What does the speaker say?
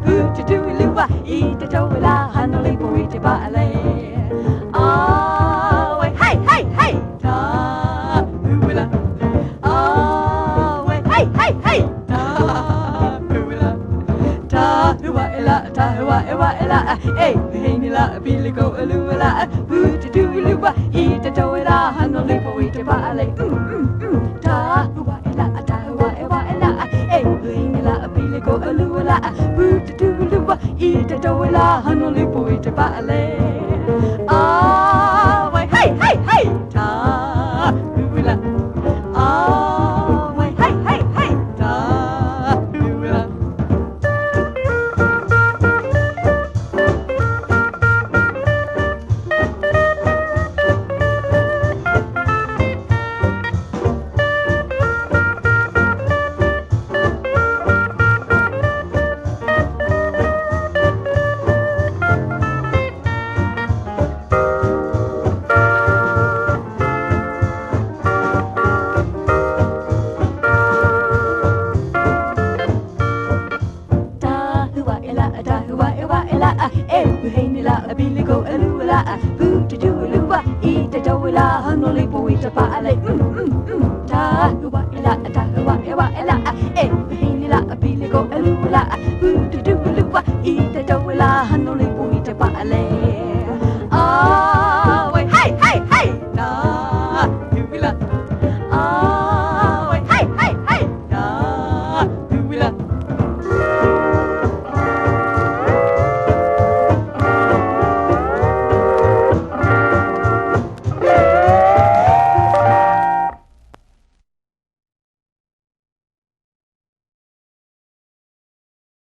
boo to do luba, eat the tola, handle boy to ballet. Oh, hey, hey, hey, ta, hula. Oh, hey, hey, hey, ta, hula. Ta, hua, ella, hey, Hanila, Billy go, alula, boo to do luba, eat the tola, handle boy to ballet. Ta, hua, ella, hey, Hanila, Billy go, alula, boo to do luba, eat the tola, handle boy to ballet. Oh, hey, hey, hey, ta, hula. Oh, hey, hey, hey, ta, hula. Biligo alula, boo to do luba, eat the doula, honolly boy to pale. Ta hua ella, eh, Hanila, biligo alula, boo to do luba, eat